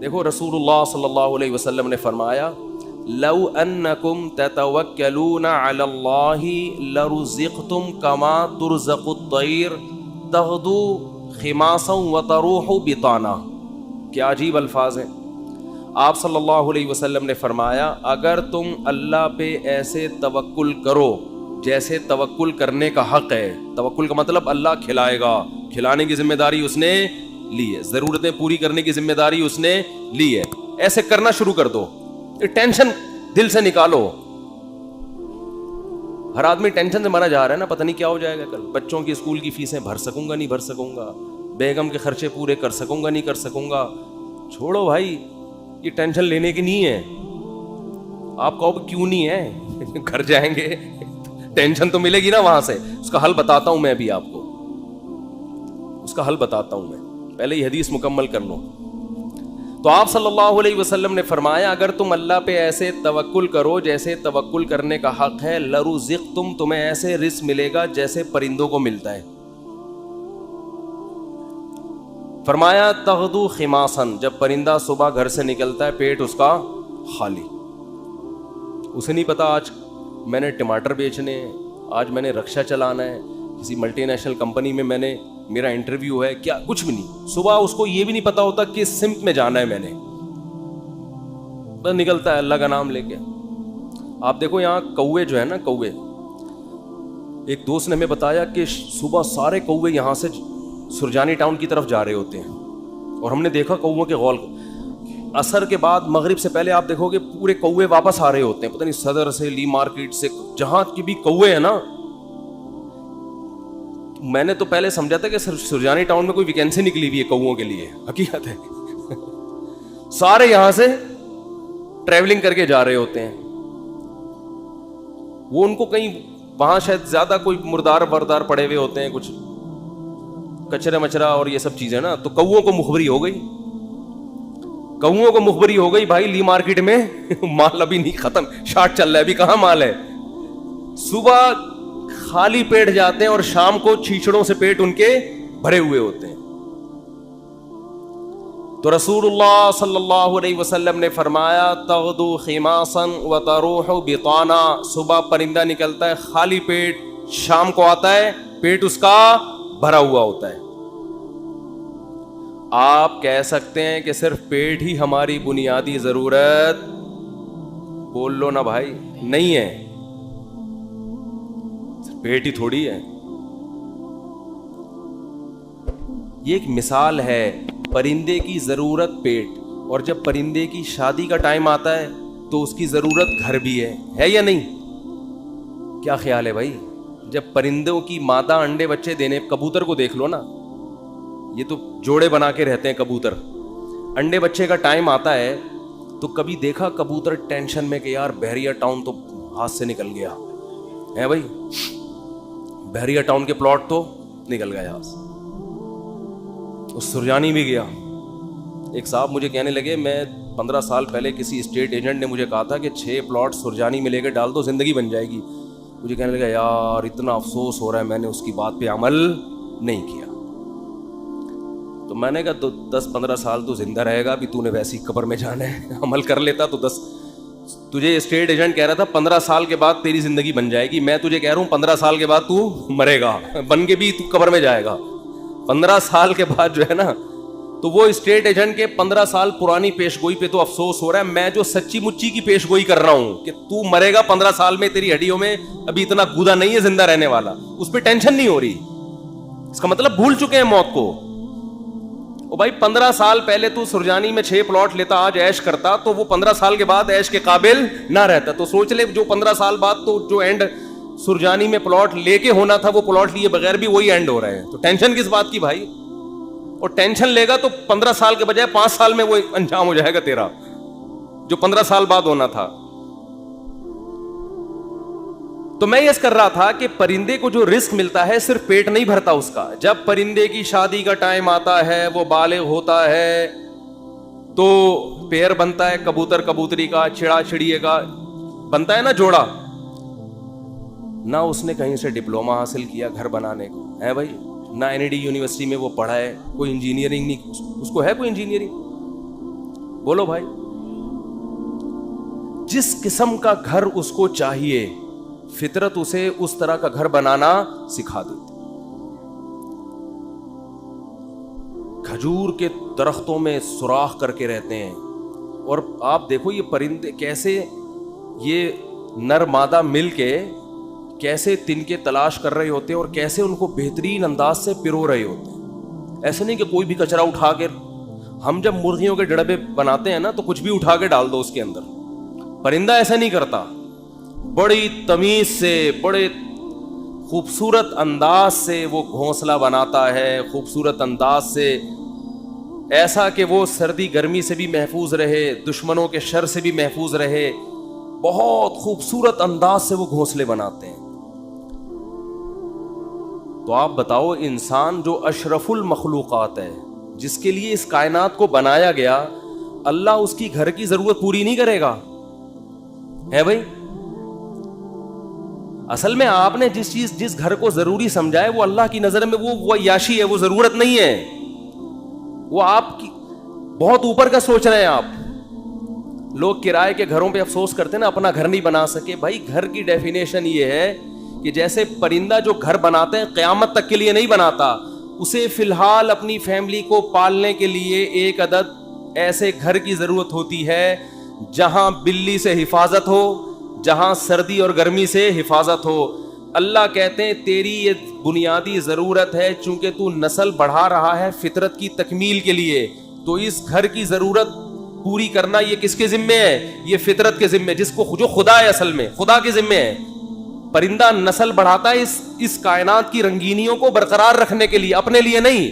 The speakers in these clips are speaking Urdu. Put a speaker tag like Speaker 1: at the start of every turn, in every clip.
Speaker 1: دیکھو رسول اللہ صلی اللہ علیہ وسلم نے فرمایا لو انکم تتوکلون علی اللہ لرزقتم کما ترزق الطیر تغدو خماسا وتروح بطانا. کیا عجیب الفاظ ہیں. آپ صلی اللہ علیہ وسلم نے فرمایا اگر تم اللہ پہ ایسے توکل کرو جیسے توکل کرنے کا حق ہے. توکل کا مطلب اللہ کھلائے گا, کھلانے کی ذمہ داری اس نے لی ہے, ضرورتیں پوری کرنے کی ذمہ داری اس نے لی ہے. ایسے کرنا شروع کر دو, ٹینشن دل سے نکالو. ہر آدمی ٹینشن سے مرا جا رہا ہے نا, پتہ نہیں کیا ہو جائے گا کل. بچوں کی اسکول کی فیسیں بھر سکوں گا نہیں بھر سکوں گا, بیگم کے خرچے پورے کر سکوں گا نہیں کر سکوں گا. چھوڑو بھائی, یہ ٹینشن لینے کی نہیں ہے. آپ کہو کیوں نہیں ہے, گھر جائیں گے ٹینشن تو ملے گی نا وہاں سے. اس کا حل بتاتا ہوں میں ابھی آپ کو, اس کا حل بتاتا ہوں میں, پہلے یہ حدیث مکمل کر لو. تو آپ صلی اللہ علیہ وسلم نے فرمایا اگر تم اللہ پہ ایسے توکل کرو جیسے توکل کرنے کا حق ہے, لرزقتم, تمہیں ایسے رزق ملے گا جیسے پرندوں کو ملتا ہے. فرمایا تغدو خماسن, جب پرندہ صبح گھر سے نکلتا ہے پیٹ اس کا خالی. اسے نہیں پتا آج میں نے ٹماٹر بیچنے ہیں, آج میں نے رکشہ چلانا ہے, کسی ملٹی نیشنل کمپنی میں نے میرا انٹرویو ہے, کیا کچھ بھی نہیں. صبح اس کو یہ بھی نہیں پتا ہوتا کس سمت میں جانا ہے میں نے, بس نکلتا ہے اللہ کا نام لے کے. آپ دیکھو یہاں کوے جو ہے نا, کوے, ایک دوست نے ہمیں بتایا کہ صبح سارے کوے یہاں سے سرجانی ٹاؤن کی طرف جا رہے ہوتے ہیں, اور ہم نے دیکھا کووں کے غول. عصر کے بعد مغرب سے پہلے آپ دیکھو گے پورے کوے واپس آ رہے ہوتے ہیں, پتہ نہیں صدر سے, لی مارکیٹ سے, جہاں کی بھی کوے ہیں نا. میں نے تو پہلے سمجھا تھا کہ سرجانی ٹاؤن میں کوئی ویکینسی نکلی ہوئی ہے کووں کے لیے, حقیقت ہے سارے یہاں سے ٹریولنگ کر کے جا رہے ہوتے ہیں. وہ ان کو کہیں وہاں شاید زیادہ کوئی مردار وردار پڑے ہوئے ہوتے ہیں, کچھ کچرا مچرا اور یہ سب چیزیں نا. تو کووں کو مخبری ہو گئی, کووں کو مخبری ہو گئی بھائی لی مارکیٹ میں مال ابھی نہیں ختم, شارٹ چل رہا ہے, ابھی کہاں مال ہے. صبح خالی پیٹ جاتے ہیں اور شام کو چھیچڑوں سے پیٹ ان کے بھرے ہوئے ہوتے ہیں. تو رسول اللہ صلی اللہ علیہ وسلم نے فرمایا تغدو خماسا وتروح بطانا, صبح پرندہ نکلتا ہے خالی پیٹ, شام کو آتا ہے پیٹ اس کا بھرا ہوا ہوتا ہے. آپ کہہ سکتے ہیں کہ صرف پیٹ ہی ہماری بنیادی ضرورت, بول لو نا بھائی, نہیں ہے, پیٹ ہی تھوڑی ہے. یہ ایک مثال ہے, پرندے کی ضرورت پیٹ, اور جب پرندے کی شادی کا ٹائم آتا ہے تو اس کی ضرورت گھر بھی ہے یا نہیں؟ کیا خیال ہے بھائی؟ جب پرندوں کی مادہ انڈے بچے دینے, کبوتر کو دیکھ لو نا, یہ تو جوڑے بنا کے رہتے ہیں کبوتر, انڈے بچے کا ٹائم آتا ہے تو کبھی دیکھا کبوتر ٹینشن میں کہ یار بحریہ ٹاؤن تو ہاتھ سے نکل گیا ہے بھائی, بحریہ ٹاؤن کے پلاٹ تو نکل گیا ہاتھ سے. اس سرجانی بھی گیا. ایک صاحب مجھے کہنے لگے, میں 15 سال پہلے کسی اسٹیٹ ایجنٹ نے مجھے کہا تھا کہ 6 پلاٹ سرجانی میں لے کے ڈال دو زندگی بن جائے گی. مجھے کہنے لگا یار اتنا افسوس ہو رہا ہے, میں نے اس کی بات پہ عمل نہیں کیا. تو میں نے کہا 10-15 سال تو زندہ رہے گا, ابھی تو نے ویسی قبر میں جانا ہے, عمل کر لیتا تو 10. تجھے اسٹیٹ ایجنٹ کہہ رہا تھا 15 سال کے بعد تیری زندگی بن جائے گی, میں تجھے کہہ رہا ہوں 15 سال کے بعد تو مرے گا, بن کے بھی تو قبر میں جائے گا. 15 سال کے بعد جو ہے نا, تو وہ اسٹیٹ ایجنٹ کے 15 سال پرانی پیش گوئی پہ تو افسوس ہو رہا ہے, میں جو سچی مچی کی پیش گوئی کر رہا ہوں کہ تو مرے گا 15 سال میں, تیری ہڈیوں میں ابھی اتنا گودا نہیں ہے زندہ رہنے والا, اس پہ ٹینشن نہیں ہو رہی. اس کا مطلب بھول چکے ہیں موت کو. او بھائی 15 سال پہلے تو سرجانی میں 6 پلاٹ لیتا, آج عیش کرتا, تو وہ 15 سال کے بعد عیش کے قابل نہ رہتا. تو سوچ لے جو 15 سال بعد تو جو اینڈ سرجانی میں پلاٹ لے کے ہونا تھا, وہ پلاٹ لیے بغیر بھی وہی اینڈ ہو رہے ہیں. تو ٹینشن کس بات کی بھائی؟ اور ٹینشن لے گا تو 15 سال کے بجائے 5 سال میں وہ انجام ہو جائے گا تیرا, جو 15 سال بعد ہونا تھا. تو میں یہ کر رہا تھا کہ پرندے کو جو رزق ملتا ہے صرف پیٹ نہیں بھرتا اس کا. جب پرندے کی شادی کا ٹائم آتا ہے, وہ بالغ ہوتا ہے, تو پیر بنتا ہے کبوتر کبوتری کا, چڑا چڑیے کا بنتا ہے نا جوڑا. نہ اس نے کہیں سے ڈپلوما حاصل کیا گھر بنانے کو ہے بھائی, نہ NID یونیورسٹی میں وہ پڑھا ہے, کوئی انجینئرنگ نہیں, اس کو ہے کوئی انجینئرنگ؟ بولو بھائی. جس قسم کا گھر اس کو چاہیے فطرت اسے اس طرح کا گھر بنانا سکھا دیتی. کھجور کے درختوں میں سوراخ کر کے رہتے ہیں, اور آپ دیکھو یہ پرندے کیسے, یہ نر مادہ مل کے کیسے تنکے تلاش کر رہے ہوتے ہیں اور کیسے ان کو بہترین انداز سے پرو رہے ہوتے ہیں. ایسے نہیں کہ کوئی بھی کچرا اٹھا کے, ہم جب مرغیوں کے ڈڑبے بناتے ہیں نا تو کچھ بھی اٹھا کے ڈال دو اس کے اندر. پرندہ ایسا نہیں کرتا, بڑی تمیز سے بڑے خوبصورت انداز سے وہ گھونسلہ بناتا ہے, خوبصورت انداز سے, ایسا کہ وہ سردی گرمی سے بھی محفوظ رہے, دشمنوں کے شر سے بھی محفوظ رہے. بہت خوبصورت انداز سے وہ گھونسلے بناتے ہیں. تو آپ بتاؤ, انسان جو اشرف المخلوقات ہے, جس کے لیے اس کائنات کو بنایا گیا, اللہ اس کی گھر کی ضرورت پوری نہیں کرے گا ہے بھائی؟ اصل میں آپ نے جس گھر کو ضروری سمجھا ہے وہ اللہ کی نظر میں وہ عیاشی ہے, وہ ضرورت نہیں ہے. وہ آپ کی بہت اوپر کا سوچ رہے ہیں آپ. لوگ کرائے کے گھروں پہ افسوس کرتے ہیں نا, اپنا گھر نہیں بنا سکے. بھائی گھر کی ڈیفینیشن یہ ہے کہ جیسے پرندہ جو گھر بناتے ہیں قیامت تک کے لیے نہیں بناتا, اسے فی الحال اپنی فیملی کو پالنے کے لیے ایک عدد ایسے گھر کی ضرورت ہوتی ہے جہاں بلی سے حفاظت ہو, جہاں سردی اور گرمی سے حفاظت ہو. اللہ کہتے ہیں تیری یہ بنیادی ضرورت ہے, چونکہ تو نسل بڑھا رہا ہے فطرت کی تکمیل کے لیے, تو اس گھر کی ضرورت پوری کرنا یہ کس کے ذمے ہے؟ یہ فطرت کے ذمے, جس کو جو خدا ہے, اصل میں خدا کے ذمے ہے. پرندہ نسل بڑھاتا ہے اس کائنات کی رنگینیوں کو برقرار رکھنے کے لیے, اپنے لیے نہیں.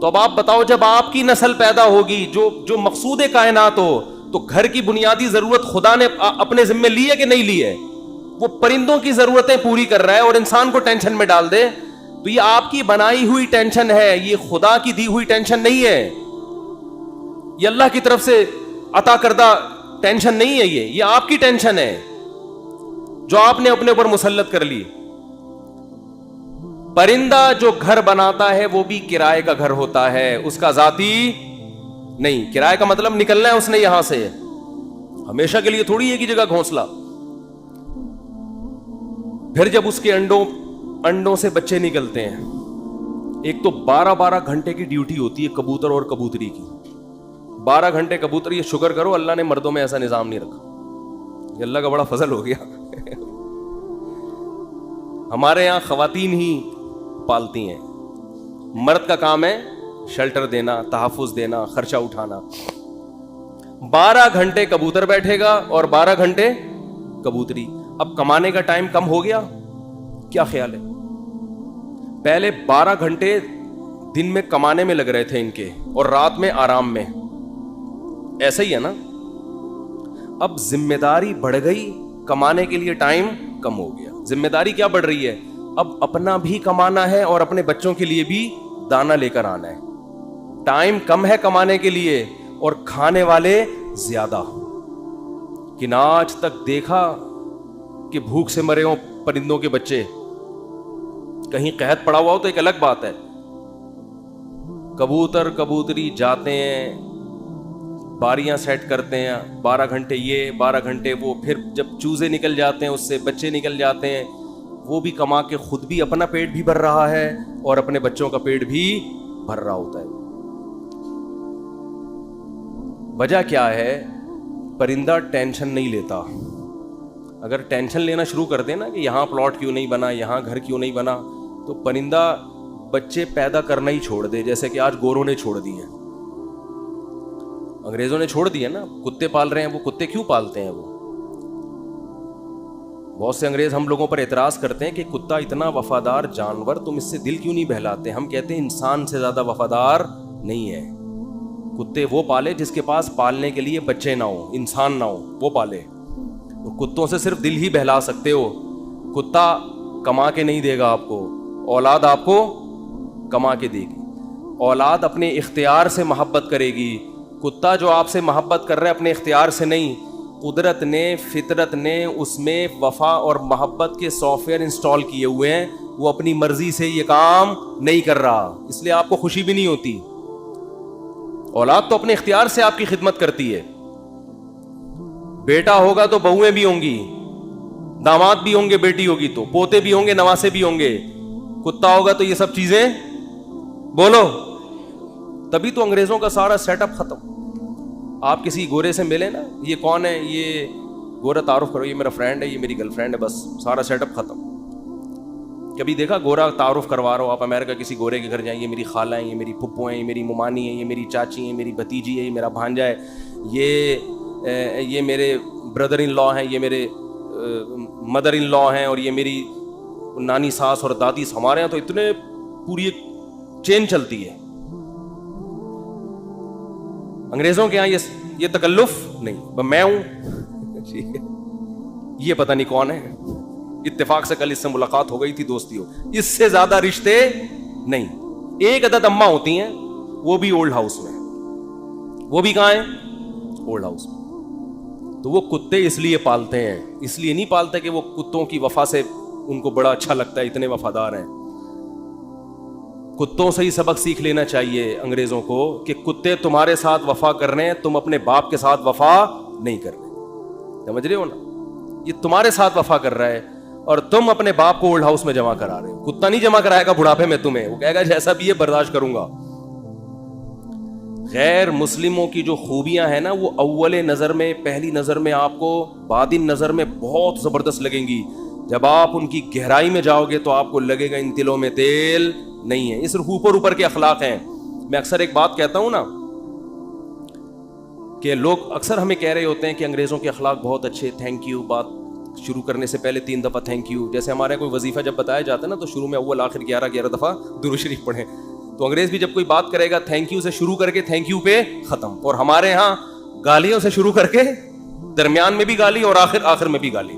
Speaker 1: تو اب آپ بتاؤ, جب آپ کی نسل پیدا ہوگی جو مقصود کائنات ہو, تو گھر کی بنیادی ضرورت خدا نے اپنے ذمے لی ہے کہ نہیں لی ہے؟ وہ پرندوں کی ضرورتیں پوری کر رہا ہے اور انسان کو ٹینشن میں ڈال دے. تو یہ آپ کی بنائی ہوئی ٹینشن ہے, یہ خدا کی دی ہوئی ٹینشن نہیں ہے, یہ اللہ کی طرف سے عطا کردہ ٹینشن نہیں ہے, یہ آپ کی ٹینشن ہے جو آپ نے اپنے اوپر مسلط کر لی. پرندہ جو گھر بناتا ہے وہ بھی کرائے کا گھر ہوتا ہے, اس کا ذاتی نہیں. کرائے کا مطلب نکلنا ہے اس نے یہاں سے, ہمیشہ کے لیے تھوڑی ایک ہی جگہ گھونسلہ. پھر جب اس کے انڈوں سے بچے نکلتے ہیں, ایک تو 12 گھنٹے کی ڈیوٹی ہوتی ہے کبوتر اور کبوتری کی. 12 گھنٹے کبوتر, یہ شکر کرو اللہ نے مردوں میں ایسا نظام نہیں رکھا, یہ اللہ کا بڑا فضل ہو گیا. ہمارے یہاں خواتین ہی پالتی ہیں, مرد کا کام ہے شیلٹر دینا, تحفظ دینا, خرچہ اٹھانا. 12 گھنٹے کبوتر بیٹھے گا اور 12 گھنٹے کبوتری. اب کمانے کا ٹائم کم ہو گیا, کیا خیال ہے؟ پہلے 12 گھنٹے دن میں کمانے میں لگ رہے تھے ان کے, اور رات میں آرام میں, ایسا ہی ہے نا. اب ذمہ داری بڑھ گئی, کمانے کے لیے ٹائم کم ہو گیا. ذمہ داری کیا بڑھ رہی ہے؟ اب اپنا بھی کمانا ہے اور اپنے بچوں کے لیے بھی دانا لے کر آنا ہے. ٹائم کم ہے کمانے کے لیے اور کھانے والے زیادہ. کہ نہ آج تک دیکھا کہ بھوک سے مرے ہوں پرندوں کے بچے, کہیں قحط پڑا ہوا ہو تو ایک الگ بات ہے. کبوتر کبوتری جاتے ہیں, باریاں سیٹ کرتے ہیں, 12 گھنٹے یہ 12 گھنٹے وہ, پھر جب چوزے نکل جاتے ہیں اس سے بچے نکل جاتے ہیں, وہ بھی کما کے خود بھی اپنا پیٹ بھی بھر رہا ہے اور اپنے بچوں کا پیٹ بھی بھر رہا ہوتا ہے. وجہ کیا ہے؟ پرندہ ٹینشن نہیں لیتا. اگر ٹینشن لینا شروع کر دے نا کہ یہاں پلاٹ کیوں نہیں بنا, یہاں گھر کیوں نہیں بنا, تو پرندہ بچے پیدا کرنا ہی چھوڑ دے. جیسے کہ آج گوروں نے چھوڑ دی ہیں, انگریزوں نے چھوڑ دی ہے نا, کتے پال رہے ہیں. وہ کتے کیوں پالتے ہیں؟ وہ بہت سے انگریز ہم لوگوں پر اعتراض کرتے ہیں کہ کتا اتنا وفادار جانور, تم اس سے دل کیوں نہیں بہلاتے؟ ہم کہتے ہیں انسان سے زیادہ وفادار نہیں ہے. کتے وہ پالے جس کے پاس پالنے کے لیے بچے نہ ہو, انسان نہ ہو, وہ پالے. کتوں سے صرف دل ہی بہلا سکتے ہو. کتا کما کے نہیں دے گا آپ کو, اولاد آپ کو کما کے دے گی. اولاد اپنے اختیار سے محبت کرے گی. کتا جو آپ سے محبت کر رہا ہے اپنے اختیار سے نہیں, قدرت نے فطرت نے اس میں وفا اور محبت کے سافٹ ویئر انسٹال کیے ہوئے ہیں. وہ اپنی مرضی سے یہ کام نہیں کر رہا, اس لیے آپ کو خوشی بھی نہیں ہوتی. اولاد تو اپنے اختیار سے آپ کی خدمت کرتی ہے. بیٹا ہوگا تو بہویں بھی ہوں گی, داماد بھی ہوں گے, بیٹی ہوگی تو پوتے بھی ہوں گے, نواسے بھی ہوں گے. کتا ہوگا تو یہ سب چیزیں, بولو. تبھی تو انگریزوں کا سارا سیٹ اپ ختم. آپ کسی گورے سے ملے نا, یہ کون ہے, یہ گورا, تعارف کرو, یہ میرا فرینڈ ہے, یہ میری گرل فرینڈ ہے, بس سارا سیٹ اپ ختم. کبھی دیکھا گورا تعارف کروا رہا ہو آپ امریکہ کسی گورے کے گھر جائیں, یہ میری خالہ ہیں, یہ میری پھپھو ہیں, یہ میری ممانی ہیں, یہ میری چاچی ہیں, میری بھتیجی ہے, یہ میرا بھانجا ہے, یہ میرے بردر ان لا ہیں, یہ میرے مدر ان لا ہیں, اور یہ میری نانی ساس اور دادی. ہمارے یہاں تو اتنے پوری ایک چین چلتی ہے. انگریزوں کے یہاں یہ تکلف نہیں, میں ہوں, یہ پتہ نہیں کون ہے, اتفاق سے کل اس سے ملاقات ہو گئی تھی, دوستی ہو, اس سے زیادہ رشتے نہیں. ایک عدد اماں ہوتی ہیں, وہ بھی اولڈ ہاؤس میں. وہ بھی کہاں ہیں؟ اولڈ ہاؤس میں. تو وہ کتے اس لیے پالتے ہیں, اس لیے نہیں پالتے کہ وہ کتوں کی وفا سے ان کو بڑا اچھا لگتا ہے, اتنے وفادار ہیں. کتوں سے ہی سبق سیکھ لینا چاہیے انگریزوں کو کہ کتے تمہارے ساتھ وفا کر رہے ہیں, تم اپنے باپ کے ساتھ وفا نہیں کر رہے. سمجھ رہے ہو نا, یہ تمہارے ساتھ وفا کر رہا ہے اور تم اپنے باپ کو اولڈ ہاؤس میں جمع کرا رہے ہو. کتا نہیں جمع کرائے گا بڑھاپے میں تمہیں, وہ کہے گا جیسا بھی یہ برداشت کروں گا. غیر مسلموں کی جو خوبیاں ہیں نا, وہ اول نظر میں, پہلی نظر میں آپ کو, بعدین نظر میں بہت زبردست لگیں گی. جب آپ ان کی گہرائی میں جاؤ گے تو آپ کو لگے گا ان دلوں میں تیل نہیں ہے. یہ صرف اوپر اوپر کے اخلاق ہیں. میں اکثر ایک بات کہتا ہوں نا, کہ لوگ اکثر ہمیں کہہ رہے ہوتے ہیں کہ انگریزوں کے اخلاق بہت اچھے, تھینک یو, بات شروع کرنے سے پہلے 3 دفعہ تھینک یو. جیسے ہمارے کوئی وظیفہ جب بتایا جاتا ہے نا, تو شروع میں اول آخر 11 دفعہ درود شریف پڑھیں. تو انگریز بھی جب کوئی بات کرے گا تھینک یو سے شروع کر کے تھینک یو پہ ختم. اور ہمارے ہاں گالیوں سے شروع کر کے درمیان میں بھی گالی اور آخر میں بھی گالی.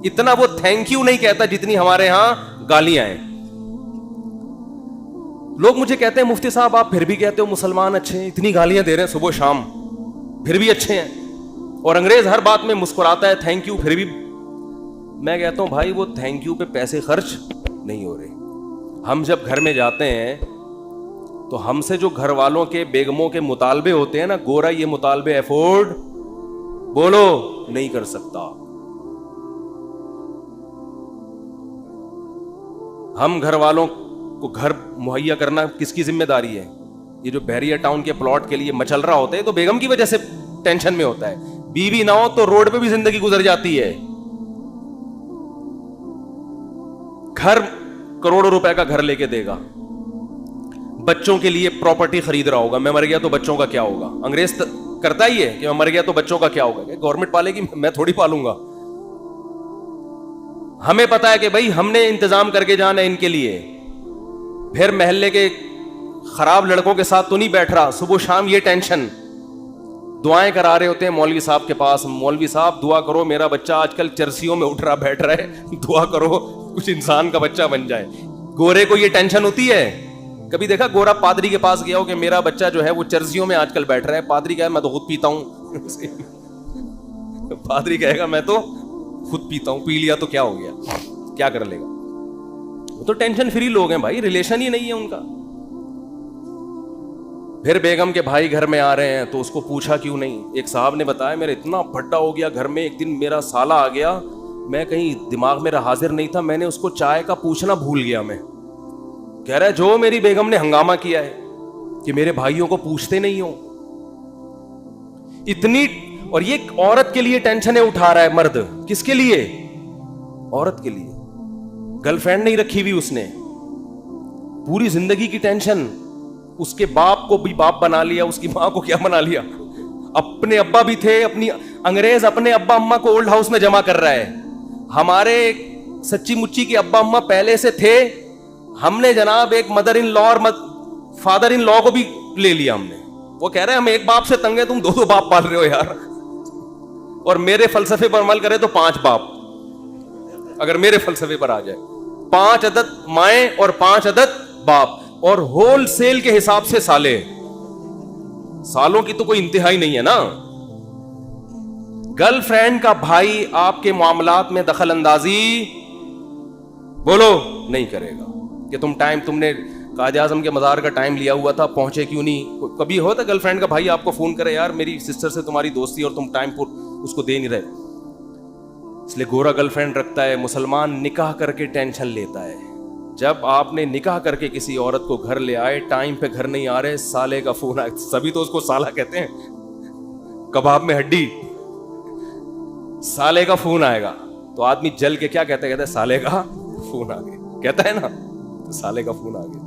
Speaker 1: اتنا وہ تھینک یو نہیں کہتا جتنی ہمارے ہاں گالیاں ہیں. لوگ مجھے کہتے ہیں مفتی صاحب آپ پھر بھی کہتے ہو مسلمان اچھے ہیں, اتنی گالیاں دے رہے ہیں صبح شام, پھر بھی اچھے ہیں. اور انگریز ہر بات میں مسکراتا ہے, تھینک یو, پھر بھی. میں کہتا ہوں بھائی وہ تھینک یو پہ پیسے خرچ نہیں ہو رہے. ہم جب گھر میں جاتے ہیں تو ہم سے جو گھر والوں کے, بیگموں کے مطالبے ہوتے ہیں نا, گورا یہ مطالبے افورڈ, بولو, نہیں کر سکتا. ہم گھر والوں کو گھر مہیا کرنا کس کی ذمہ داری ہے؟ یہ جو بحریہ ٹاؤن کے پلاٹ کے لیے مچل رہا ہوتا ہے تو بیگم کی وجہ سے ٹینشن میں ہوتا ہے. بیوی نہ ہو تو روڈ پہ بھی زندگی گزر جاتی ہے. گھر کروڑوں روپے کا گھر لے کے دے گا, بچوں کے لیے پراپرٹی خرید رہا ہوگا, میں مر گیا تو بچوں کا کیا ہوگا. انگریز کرتا ہی ہے کہ میں مر گیا تو بچوں کا کیا ہوگا, گورنمنٹ پالے گی, میں تھوڑی پالوں گا. ہمیں پتا ہے کہ بھائی ہم نے انتظام کر کے جانا ہے ان کے لیے. پھر محلے کے خراب لڑکوں کے ساتھ تو نہیں بیٹھ رہا, صبح شام یہ ٹینشن. دعائیں کرا رہے ہوتے ہیں مولوی صاحب کے پاس, مولوی صاحب دعا کرو میرا بچہ آج کل چرسیوں میں اٹھ رہا بیٹھ رہا ہے, دعا کرو کچھ انسان کا بچہ بن جائے. گورے کو یہ ٹینشن ہوتی ہے. کبھی دیکھا گورا پادری کے پاس گیا ہو کہ میرا بچہ جو ہے وہ چرسیوں میں آج کل بیٹھ رہا ہے؟ پادری کہے میں تو خود پیتا ہوں. پادری کہے گا میں تو خود پیتا ہوں, پی لیا تو کیا ہو گیا, کیا کر لے گا. وہ تو ٹینشن فری لوگ ہیں بھائی, ریلیشن ہی نہیں ہے ان کا. پھر بیگم کے بھائی گھر میں آ رہے ہیں تو اس کو پوچھا کیوں نہیں. ایک صاحب نے بتایا میرا اتنا بھٹا ہو گیا گھر میں, ایک دن میرا سالہ آ گیا, میں کہیں دماغ میرا حاضر نہیں تھا, میں نے اس کو چائے کا پوچھنا بھول گیا. میں کہہ رہا ہے جو میری بیگم نے ہنگامہ کیا ہے کہ میرے بھائیوں کو پوچھتے نہیں ہو اتنی. اور یہ عورت کے لیے ٹینشنیں اٹھا رہا ہے مرد. کس کے لیے؟ عورت کے لیے. گرل فرینڈ نہیں رکھی ہوئی اس نے, پوری زندگی کی ٹینشن. اس کے باپ کو بھی باپ بنا لیا, اس کی ماں کو کیا بنا لیا, اپنے ابا بھی تھے. اپنی انگریز اپنے ابا اماں کو اولڈ ہاؤس میں جمع کر رہا ہے. ہمارے سچی مچی کے ابا اماں پہلے سے تھے, ہم نے جناب ایک مدر ان لا اور فادر ان لا کو بھی لے لیا ہم نے. وہ کہہ رہے ہیں ہم ایک باپ سے تنگ ہیں, تم 2 باپ پال رہے ہو یار. اور میرے فلسفے پر عمل کرے تو 5 باپ, اگر میرے فلسفے پر آ جائے 5 عدد مائیں اور 5 عدد باپ, اور ہول سیل کے حساب سے سالے. سالوں کی تو کوئی انتہائی نہیں ہے نا. گرل فرینڈ کا بھائی آپ کے معاملات میں دخل اندازی بولو نہیں کرے گا کہ تم نے قائد اعظم کے مزار کا ٹائم لیا ہوا تھا, پہنچے کیوں نہیں؟ کبھی ہوتا گرل فرینڈ کا بھائی آپ کو فون کرے, یار میری سسٹر سے تمہاری دوستی اور تم ٹائم پر اس کو دے نہیں رہے. اس لیے گورا گرل فرینڈ رکھتا ہے. مسلمان نکاح کر کے ٹینشن لیتا ہے. جب آپ نے نکاح کر کے کسی عورت کو گھر لے آئے, ٹائم پہ گھر نہیں آ رہے, سالے کا فون آئے. سبھی تو اس کو سالہ کہتے ہیں, کباب میں ہڈی. سالے کا فون آئے گا تو آدمی جل کے کیا کہتا ہے؟ کہتا ہے سالے کا فون آ گیا, کہتا ہے نا, سالے کا فون آ گیا.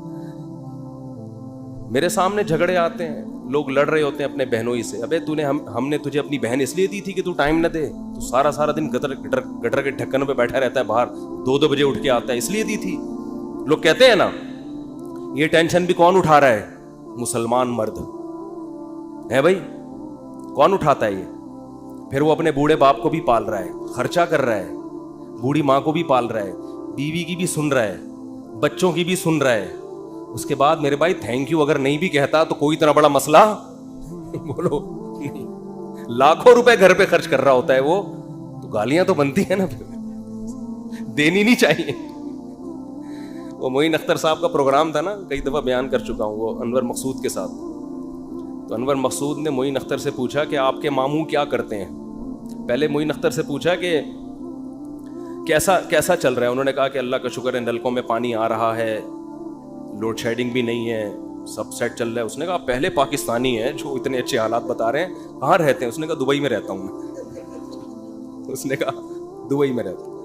Speaker 1: میرے سامنے جھگڑے آتے ہیں, لوگ لڑ رہے ہوتے ہیں اپنے بہنوئی سے. ابے ہم نے تجھے اپنی بہن اس لیے دی تھی کہ تو ٹائم نہ دے, تو سارا دن گٹر کے ڈھکن پہ بیٹھا رہتا ہے باہر, 2 بجے اٹھ کے آتا ہے, اس لیے دی تھی. لوگ کہتے ہیں نا, یہ ٹینشن بھی کون اٹھا رہا ہے؟ مسلمان مرد ہے بھائی. کون اٹھاتا ہے یہ؟ پھر وہ اپنے بوڑھے باپ کو بھی پال رہا ہے, خرچہ کر رہا ہے, بوڑھی ماں کو بھی پال رہا ہے, بیوی کی بھی سن رہا ہے, بچوں کی بھی سن رہا ہے. اس کے بعد میرے بھائی تھینک یو اگر نہیں بھی کہتا تو کوئی اتنا بڑا مسئلہ بولو نہیں. لاکھوں روپے گھر پہ خرچ کر رہا ہوتا ہے وہ, تو گالیاں تو بنتی ہیں نا, دینی نہیں چاہیے. وہ معین اختر صاحب کا پروگرام تھا نا, کئی دفعہ بیان کر چکا ہوں, وہ انور مقصود کے ساتھ. تو انور مقصود نے معین اختر سے پوچھا کہ آپ کے ماموں کیا کرتے ہیں. پہلے معین اختر سے پوچھا کہ کیسا چل رہا ہے. انہوں نے کہا کہ اللہ کا شکر ہے, نلکوں میں پانی آ رہا ہے, لوڈ شیڈنگ بھی نہیں ہے, سب سیٹ چل رہا ہے. اس نے کہا پہلے پاکستانی ہیں جو اتنے اچھے حالات بتا رہے ہیں, کہاں رہتے ہیں؟ اس نے کہا دبئی میں رہتا ہوں میں. اس نے کہا دبئی میں رہتا ہوں.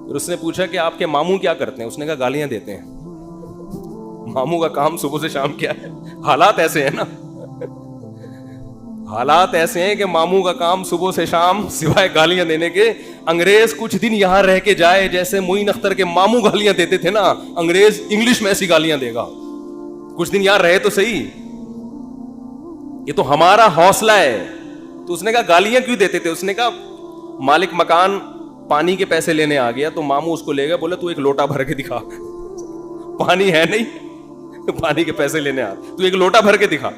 Speaker 1: پھر اس نے پوچھا کہ آپ کے ماموں کیا کرتے ہیں؟ اس نے کہا گالیاں دیتے ہیں. ماموں کا کام صبح سے شام کیا ہے؟ حالات ایسے ہیں نا, حالات ایسے ہیں کہ ماموں کا کام صبح سے شام سوائے گالیاں دینے کے. انگریز کچھ دن یہاں رہ کے جائے, جیسے معین اختر کے ماموں گالیاں دیتے تھے نا, انگریز انگلش میں ایسی گالیاں دے گا. کچھ دن یہاں رہے تو صحیح, یہ تو ہمارا حوصلہ ہے. تو اس نے کہا گالیاں کیوں دیتے تھے؟ اس نے کہا مالک مکان پانی کے پیسے لینے آ گیا, تو ماموں اس کو لے گیا, بولے تو ایک لوٹا بھر کے دکھا. پانی ہے نہیں, پانی کے پیسے لینے آ, تو ایک لوٹا بھر کے دکھا.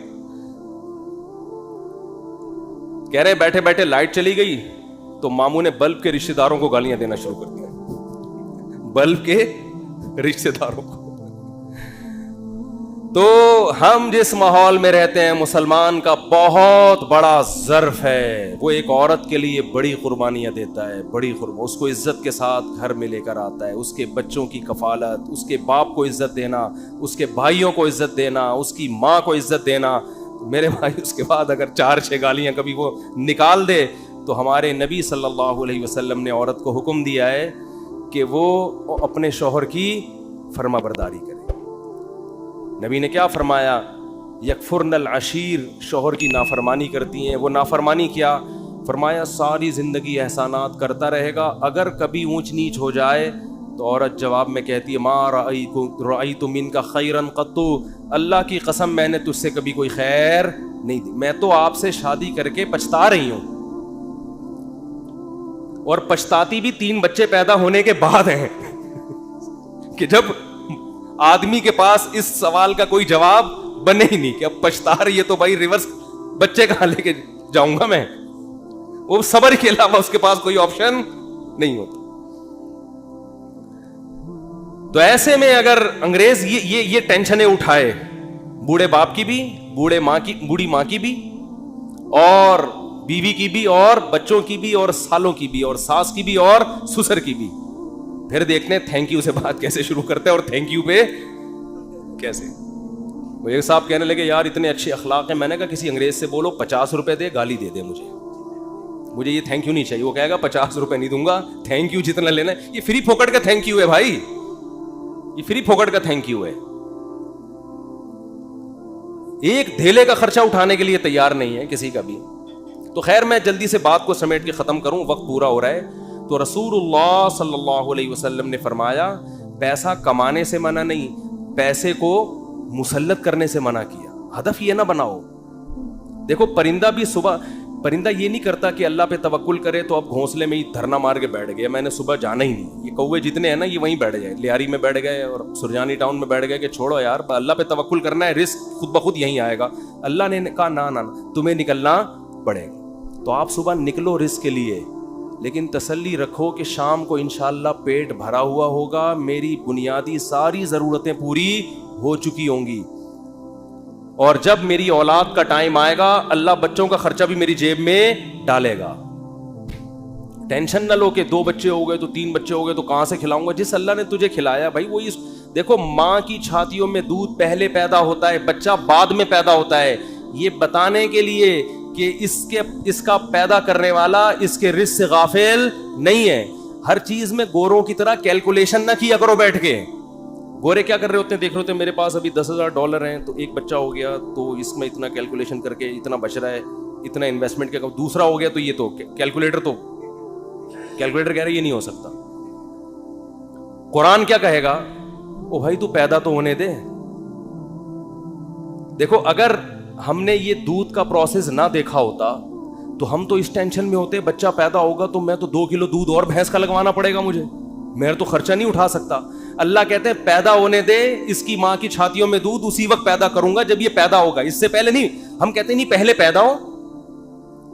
Speaker 1: کہہ رہے بیٹھے بیٹھے لائٹ چلی گئی تو ماموں نے بلب کے رشتہ داروں کو گالیاں دینا شروع کر دیا. بلب کے رشتہ داروں کو. تو ہم جس ماحول میں رہتے ہیں, مسلمان کا بہت بڑا ظرف ہے. وہ ایک عورت کے لیے بڑی قربانیاں دیتا ہے, بڑی اس کو عزت کے ساتھ گھر میں لے کر آتا ہے. اس کے بچوں کی کفالت, اس کے باپ کو عزت دینا, اس کے بھائیوں کو عزت دینا, اس کی ماں کو عزت دینا. میرے بھائی اس کے بعد اگر 4-6 گالیاں کبھی وہ نکال دے, تو ہمارے نبی صلی اللہ علیہ وسلم نے عورت کو حکم دیا ہے کہ وہ اپنے شوہر کی فرما برداری کرے. نبی نے کیا فرمایا؟ یکفرن العشیر, شوہر کی نافرمانی کرتی ہیں. وہ نافرمانی کیا فرمایا؟ ساری زندگی احسانات کرتا رہے گا, اگر کبھی اونچ نیچ ہو جائے تو عورت جواب میں کہتی ہے ما رأیت منک خیرا قط, اللہ کی قسم میں نے تجھ سے کبھی کوئی خیر نہیں دی, میں تو آپ سے شادی کر کے پچھتا رہی ہوں. اور پچھتاتی بھی 3 بچے پیدا ہونے کے بعد ہیں کہ جب آدمی کے پاس اس سوال کا کوئی جواب بنے ہی نہیں کہ اب پچھتا رہی ہے تو بھائی ریورس بچے کہاں لے کے جاؤں گا میں. وہ صبر کے علاوہ اس کے پاس کوئی آپشن نہیں ہوتا. تو ایسے میں اگر انگریز یہ ٹینشنیں اٹھائے, بوڑھے باپ کی بھی, بوڑھی ماں کی بھی, اور بیوی کی بھی, اور بچوں کی بھی, اور سالوں کی بھی, اور ساس کی بھی, اور سسر کی بھی, پھر دیکھتے ہیں تھینک یو سے بات کیسے شروع کرتے ہیں اور تھینک یو پہ کیسے. وہ ایک صاحب کہنے لگے یار اتنے اچھے اخلاق ہیں. میں نے کہا کسی انگریز سے بولو 50 روپے دے, گالی دے دے مجھے یہ تھینک یو نہیں چاہیے. وہ کہے گا 50 روپے نہیں دوں گا, تھینک یو جتنا لینا ہے. یہ فری پھوکٹ کا تھینک یو ہے بھائی, یہ فری پھوکٹ کا تھینک یو ہے. ایک دھیلے کا خرچہ اٹھانے کے لیے تیار نہیں ہے کسی کا بھی. تو خیر میں جلدی سے بات کو سمیٹ کے ختم کروں, وقت پورا ہو رہا ہے. تو رسول اللہ صلی اللہ علیہ وسلم نے فرمایا پیسہ کمانے سے منع نہیں, پیسے کو مسلط کرنے سے منع کیا. ہدف یہ نہ بناؤ. دیکھو پرندہ یہ نہیں کرتا کہ اللہ پہ توکل کرے تو اب گھونسلے میں ہی دھرنا مار کے بیٹھ گیا, میں نے صبح جانا ہی نہیں. یہ کوے جتنے ہیں نا یہ وہیں بیٹھ گئے, لیاری میں بیٹھ گئے اور سرجانی ٹاؤن میں بیٹھ گئے کہ چھوڑو یار اللہ پہ توکل کرنا ہے, رزق خود بخود یہیں آئے گا. اللہ نے کہا نہ تمہیں نکلنا پڑے گا. تو آپ صبح نکلو رزق کے لیے, لیکن تسلی رکھو کہ شام کو انشاءاللہ پیٹ بھرا ہوا ہوگا, میری بنیادی ساری ضرورتیں پوری ہو چکی ہوں گی, اور جب میری اولاد کا ٹائم آئے گا اللہ بچوں کا خرچہ بھی میری جیب میں ڈالے گا. ٹینشن نہ لو کہ 2 بچے ہو گئے تو 3 بچے ہو گئے تو کہاں سے کھلاؤں گا. جس اللہ نے تجھے کھلایا بھائی وہی. دیکھو ماں کی چھاتیوں میں دودھ پہلے پیدا ہوتا ہے, بچہ بعد میں پیدا ہوتا ہے, یہ بتانے کے لیے کہ اس کا پیدا کرنے والا اس کے رزق سے غافل نہیں ہے. ہر چیز میں گوروں کی طرح کیلکولیشن نہ کیا کرو بیٹھ کے. گورے کیا کر رہے ہوتے ہیں, دیکھ رہے ہوتے ہیں میرے پاس ابھی $10,000 ہیں تو ایک بچہ ہو گیا تو اس میں اتنا کیلکولیشن کر کے اتنا بچ رہا ہے, اتنا انویسٹمنٹ کیا, دوسرا ہو گیا تو یہ تو کیلکولیٹر کہہ رہا ہے یہ نہیں ہو سکتا. قرآن کیا کہے گا, او بھائی تو پیدا تو ہونے دے. دیکھو اگر ہم نے یہ دودھ کا پروسیس نہ دیکھا ہوتا تو ہم تو اس ٹینشن میں ہوتے بچہ پیدا ہوگا تو میں تو 2 کلو دودھ اور بھینس کا لگوانا پڑے گا مجھے, میں تو خرچہ نہیں اٹھا سکتا. اللہ کہتے ہیں پیدا ہونے دے, اس کی ماں کی چھاتیوں میں دودھ اسی وقت پیدا کروں گا جب یہ پیدا ہوگا, اس سے پہلے نہیں. ہم کہتے نہیں پہلے پیدا ہو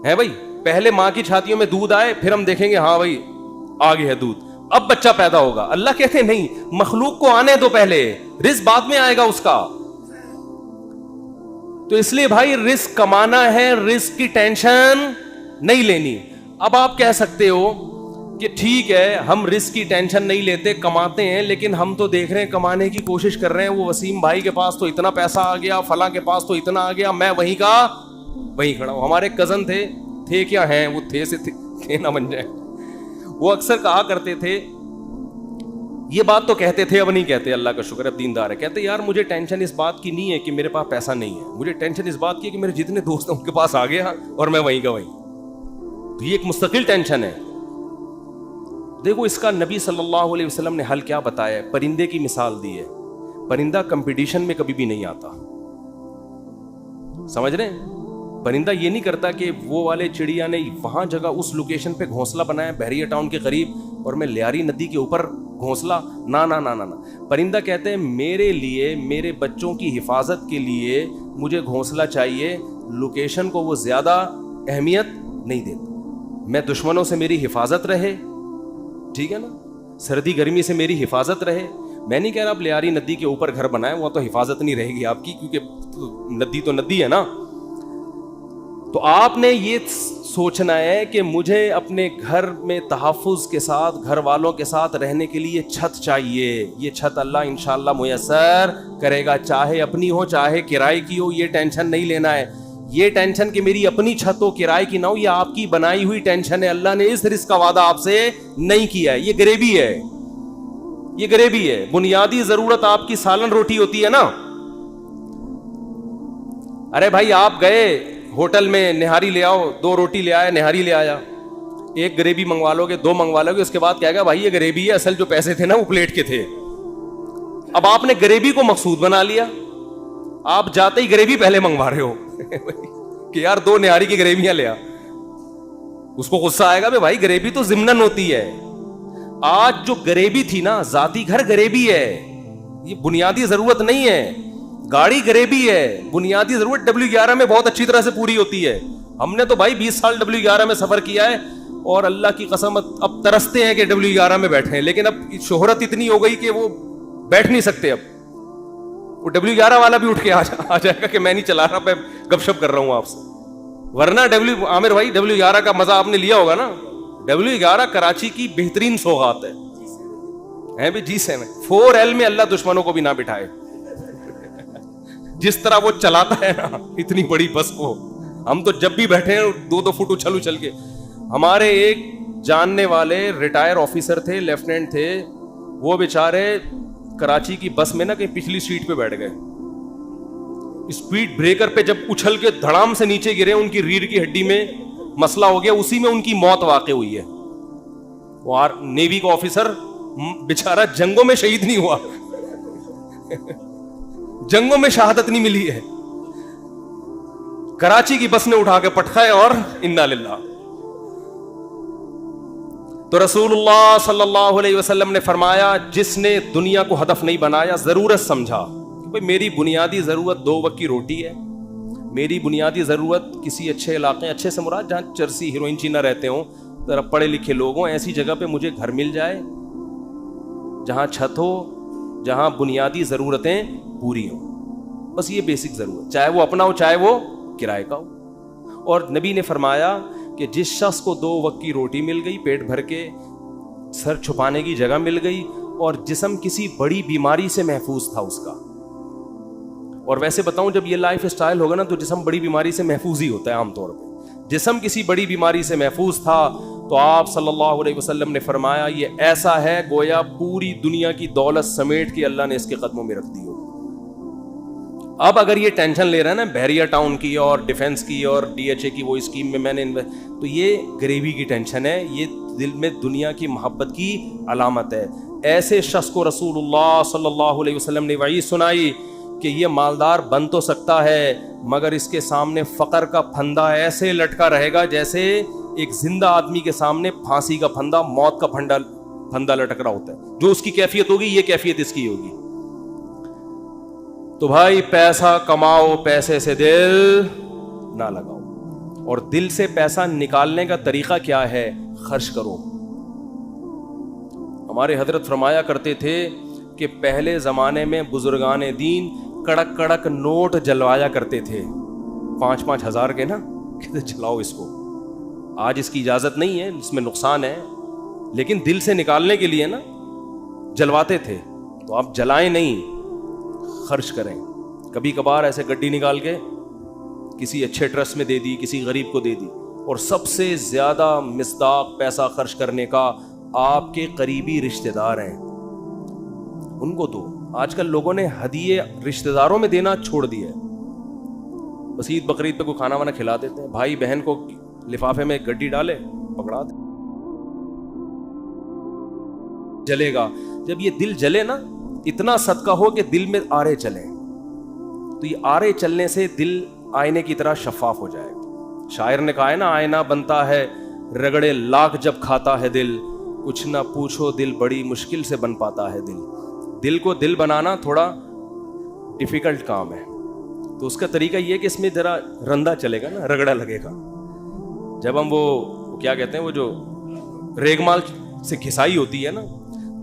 Speaker 1: ہے بھائی, پہلے ماں کی چھاتیوں میں دودھ آئے پھر ہم دیکھیں گے ہاں بھائی آگے ہے دودھ, اب بچہ پیدا ہوگا. اللہ کہتے ہیں نہیں, مخلوق کو آنے دو پہلے, رزق بعد میں آئے گا اس کا. تو اس لیے بھائی رزق کمانا ہے, رزق کی ٹینشن نہیں لینی. اب آپ کہہ سکتے ہو کہ ٹھیک ہے ہم رزق کی ٹینشن نہیں لیتے, کماتے ہیں, لیکن ہم تو دیکھ رہے ہیں کمانے کی کوشش کر رہے ہیں, وہ وسیم بھائی کے پاس تو اتنا پیسہ آ گیا, فلاں کے پاس تو اتنا آ گیا, میں وہیں کا وہیں کھڑا ہوں. ہمارے کزن تھے کیا ہیں, وہ تھے سے تھے نہ بن جائے. وہ اکثر کہا کرتے تھے, یہ بات تو کہتے تھے اب نہیں کہتے, اللہ کا شکر اب دیندار ہے, کہتے یار مجھے ٹینشن اس بات کی نہیں ہے کہ میرے پاس پیسہ نہیں ہے, مجھے ٹینشن اس بات کی ہے کہ میرے جتنے دوست ہیں ان کے پاس آ گیا اور میں وہیں کا وہیں. تو یہ ایک مستقل ٹینشن ہے. دیکھو اس کا نبی صلی اللہ علیہ وسلم نے حل کیا بتایا ہے, پرندے کی مثال دی ہے. پرندہ کمپٹیشن میں کبھی بھی نہیں آتا, سمجھ رہے ہیں. پرندہ یہ نہیں کرتا کہ وہ والے چڑیا نے وہاں جگہ اس لوکیشن پہ گھونسلہ بنایا بحریہ ٹاؤن کے قریب اور میں لیاری ندی کے اوپر گھونسلہ, نا نا نا نا نا. پرندہ کہتے ہیں میرے لیے, میرے بچوں کی حفاظت کے لیے مجھے گھونسلہ چاہیے, لوکیشن کو وہ زیادہ اہمیت نہیں دیتا. میں دشمنوں سے میری حفاظت رہے, ٹھیک ہے نا, سردی گرمی سے میری حفاظت رہے. میں نہیں کہہ رہا آپ لیاری ندی کے اوپر گھر بنائیں, وہ تو حفاظت نہیں رہے گی آپ کی, کیونکہ ندی تو ندی ہے نا. تو آپ نے یہ سوچنا ہے کہ مجھے اپنے گھر میں تحفظ کے ساتھ, گھر والوں کے ساتھ رہنے کے لیے چھت چاہیے. یہ چھت اللہ انشاءاللہ میسر کرے گا, چاہے اپنی ہو چاہے کرائے کی ہو, یہ ٹینشن نہیں لینا ہے. یہ ٹینشن کہ میری اپنی چھت ہو کرائے کی نہ ہو, یہ آپ کی بنائی ہوئی ٹینشن ہے. اللہ نے اس رزق کا وعدہ آپ سے نہیں کیا ہے, یہ غریبی ہے, یہ غریبی ہے. بنیادی ضرورت آپ کی سالن روٹی ہوتی ہے نا. ارے بھائی آپ گئے ہوٹل میں, نہاری لے آؤ, 2 روٹی لے آیا, نہاری لے آیا, ایک گریبی منگوا لو گے, 2 منگوا لو گے, اس کے بعد کہے گا بھائی یہ گریبی ہے, اصل جو پیسے تھے نا وہ پلیٹ کے تھے. اب آپ نے گریبی کو مقصود بنا لیا, آپ جاتے ہی گریبی پہلے منگوا رہے ہو کہ یار 2 نہاری کی گریبیاں لے آ. اس کو غصہ آئے گا بھائی گریبی تو ضمناً ہوتی ہے. آج جو گریبی تھی نا, ذاتی گھر گریبی ہے, یہ بنیادی ضرورت نہیں ہے. گاڑی گریبی ہے, بنیادی ضرورت W11 میں بہت اچھی طرح سے پوری ہوتی ہے. ہم نے تو بھائی 20 سال W11 میں سفر کیا ہے اور اللہ کی قسم اب ترستے ہیں کہ W11 میں بیٹھے ہیں, لیکن اب شہرت اتنی ہو گئی کہ وہ بیٹھ نہیں سکتے. اب وہ W11 والا بھی اٹھ کے آ جائے گا کہ میں نہیں چلا رہا, میں گپ شپ کر رہا ہوں آپ سے. ورنہ عامر بھائی W11 کا مزہ آپ نے لیا ہوگا نا. W11 کراچی کی بہترین سوغات ہے بھی. G7 4L میں اللہ دشمنوں کو بھی نہ بٹھائے. جس طرح وہ چلاتا ہے نا اتنی بڑی بس کو, ہم تو جب بھی بیٹھے ہیں 2-2 فٹ اچھل کے. ہمارے ایک جاننے والے ریٹائر آفیسر تھے, لیفٹیننٹ تھے, وہ بیچارے کراچی کی بس میں نا کہیں پچھلی سیٹ پہ بیٹھ گئے. اسپیڈ بریکر پہ جب اچھل کے دھڑام سے نیچے گرے, ان کی ریڑھ کی ہڈی میں مسئلہ ہو گیا, اسی میں ان کی موت واقع ہوئی ہے. وہ نیوی کا آفیسر بیچارہ جنگوں میں شہید نہیں ہوا, جنگوں میں شہادت نہیں ملی ہے, کراچی کی بس نے اٹھا کے پٹکھائے اور انا للہ. تو رسول اللہ صلی اللہ علیہ وسلم نے فرمایا جس نے دنیا کو ہدف نہیں بنایا, ضرورت سمجھا کہ میری بنیادی ضرورت 2 وقت کی روٹی ہے, میری بنیادی ضرورت کسی اچھے علاقے, اچھے سے مراد جہاں چرسی ہیروئن چی نہ رہتے ہوں, ذرا پڑھے لکھے لوگ ہوں, ایسی جگہ پہ مجھے گھر مل جائے جہاں چھت ہو, جہاں بنیادی ضرورتیں پوری ہوں. بس یہ بیسک ضرورت, چاہے وہ اپنا ہو چاہے وہ کرائے کا ہو. اور نبی نے فرمایا کہ جس شخص کو 2 وقت کی روٹی مل گئی, پیٹ بھر کے, سر چھپانے کی جگہ مل گئی, اور جسم کسی بڑی بیماری سے محفوظ تھا اس کا. اور ویسے بتاؤں, جب یہ لائف اسٹائل ہوگا نا تو جسم بڑی بیماری سے محفوظ ہی ہوتا ہے عام طور پہ. جسم کسی بڑی بیماری سے محفوظ تھا تو آپ صلی اللہ علیہ وسلم نے فرمایا یہ ایسا ہے گویا پوری دنیا کی دولت سمیٹ کے اللہ نے اس کے قدموں میں رکھ دی ہو. اب اگر یہ ٹینشن لے رہا ہے نا بحریہ ٹاؤن کی اور ڈیفنس کی اور DHA کی وہ اسکیم میں نے تو یہ غریبی کی ٹینشن ہے, یہ دل میں دنیا کی محبت کی علامت ہے. ایسے شخص کو رسول اللہ صلی اللہ علیہ وسلم نے وعید سنائی کہ یہ مالدار بن تو سکتا ہے مگر اس کے سامنے فقر کا پھندا ایسے لٹکا رہے گا جیسے ایک زندہ آدمی کے سامنے پھانسی کا پھندا, موت کا پھندا لٹک رہا ہوتا ہے. جو اس کی کیفیت ہوگی یہ کیفیت اس کی ہوگی. تو بھائی پیسہ کماؤ, پیسے سے دل نہ لگاؤ. اور دل سے پیسہ نکالنے کا طریقہ کیا ہے؟ خرچ کرو. ہمارے حضرت فرمایا کرتے تھے کہ پہلے زمانے میں بزرگان دین کڑک کڑک نوٹ جلوایا کرتے تھے, 5-5 ہزار کے نا, کہتے جلاؤ اس کو. آج اس کی اجازت نہیں ہے, اس میں نقصان ہے, لیکن دل سے نکالنے کے لیے نا جلواتے تھے. تو آپ جلائیں نہیں, خرچ کریں. کبھی کبھار ایسے گڈی نکال کے کسی اچھے ٹرسٹ میں دے دی, کسی غریب کو دے دی. اور سب سے زیادہ مصداق پیسہ خرچ کرنے کا آپ کے قریبی رشتہ دار ہیں, ان کو دو. آج کل لوگوں نے ہدیے رشتہ داروں میں دینا چھوڑ دیا ہے. بس عید بقرعید پہ کوئی کھانا وانا کھلا دیتے ہیں, بھائی بہن کو لفافے میں گڈی ڈالے پکڑا دے, جلے گا. جب یہ دل جلے نا, اتنا صدقہ ہو کہ دل میں آرے چلیں, تو یہ آرے چلنے سے دل آئینے کی طرح شفاف ہو جائے. شاعر نے کہا ہے نا, آئینہ بنتا ہے رگڑے لاکھ جب کھاتا ہے دل, کچھ نہ پوچھو دل بڑی مشکل سے بن پاتا ہے دل. دل کو دل بنانا تھوڑا ڈیفیکلٹ کام ہے. تو اس کا طریقہ یہ کہ اس میں ذرا رندا چلے گا نا, رگڑا لگے گا. جب ہم وہ کیا کہتے ہیں, وہ جو ریگمال سے گھسائی ہوتی ہے نا,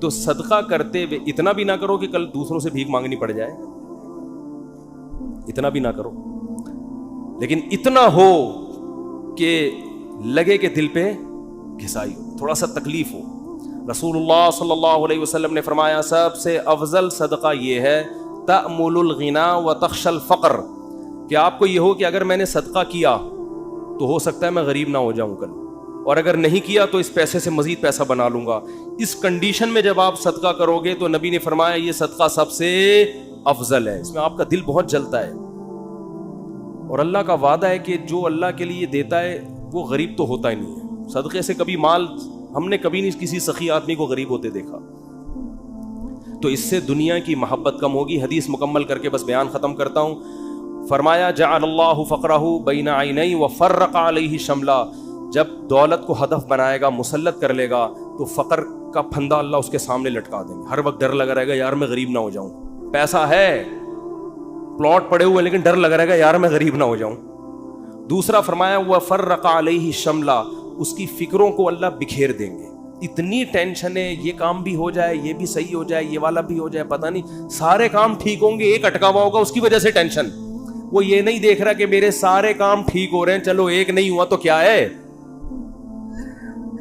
Speaker 1: تو صدقہ کرتے ہوئے اتنا بھی نہ کرو کہ کل دوسروں سے بھیک مانگنی پڑ جائے, اتنا بھی نہ کرو, لیکن اتنا ہو کہ لگے کہ دل پہ گھسائی ہو, تھوڑا سا تکلیف ہو. رسول اللہ صلی اللہ علیہ وسلم نے فرمایا سب سے افضل صدقہ یہ ہے تأمل الغنا وتخشى الفقر, کہ آپ کو یہ ہو کہ اگر میں نے صدقہ کیا تو ہو سکتا ہے میں غریب نہ ہو جاؤں کل, اور اگر نہیں کیا تو اس پیسے سے مزید پیسہ بنا لوں گا. اس کنڈیشن میں جب آپ صدقہ کرو گے تو نبی نے فرمایا یہ صدقہ سب سے افضل ہے. اس میں آپ کا دل بہت جلتا ہے, اور اللہ کا وعدہ ہے کہ جو اللہ کے لیے دیتا ہے وہ غریب تو ہوتا ہی نہیں ہے. صدقے سے کبھی مال ہم نے کبھی نہیں کسی سخی آدمی کو غریب ہوتے دیکھا. تو اس سے دنیا کی محبت کم ہوگی. حدیث مکمل کر کے بس بیان ختم کرتا ہوں. فرمایا جعل اللہ فقرہ بین عینی وفرق علیہ شملا, جب دولت کو ہدف بنائے گا, مسلط کر لے گا, تو فقر کا پھندا اللہ اس کے سامنے لٹکا دیں گے. ہر وقت ڈر لگا رہے گا یار میں غریب نہ ہو جاؤں. پیسہ ہے, پلاٹ پڑے ہوئے, لیکن ڈر لگا رہے گا یار میں غریب نہ ہو جاؤں. دوسرا فرمایا وفرق علیہ شملا, اس کی فکروں کو اللہ بکھیر دیں گے. اتنی ٹینشن ہے, یہ کام بھی ہو جائے, یہ بھی صحیح ہو جائے, یہ والا بھی ہو جائے, پتہ نہیں سارے کام ٹھیک ہوں گے, ایک اٹکا ہوا ہوگا اس کی وجہ سے ٹینشن. وہ یہ نہیں دیکھ رہا کہ میرے سارے کام ٹھیک ہو رہے ہیں, چلو ایک نہیں ہوا تو کیا ہے.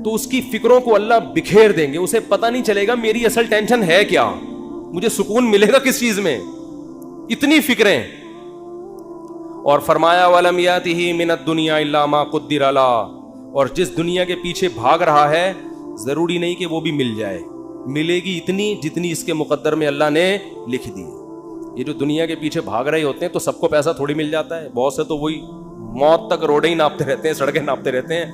Speaker 1: تو اس کی فکروں کو اللہ بکھیر دیں گے, اسے پتہ نہیں چلے گا میری اصل ٹینشن ہے کیا, مجھے سکون ملے گا کس چیز میں, اتنی فکریں. اور فرمایا وَلَمْ يَأْتِهِ مِنَ الدُّنْيَا إِلَّا مَا قُدِّرَ لَهُ, اور جس دنیا کے پیچھے بھاگ رہا ہے ضروری نہیں کہ وہ بھی مل جائے, ملے گی اتنی جتنی اس کے مقدر میں اللہ نے لکھ دی. یہ جو دنیا کے پیچھے بھاگ رہے ہوتے ہیں تو سب کو پیسہ تھوڑی مل جاتا ہے. بہت سے تو وہی موت تک روڈیں ہی ناپتے رہتے ہیں, سڑکیں ناپتے رہتے ہیں,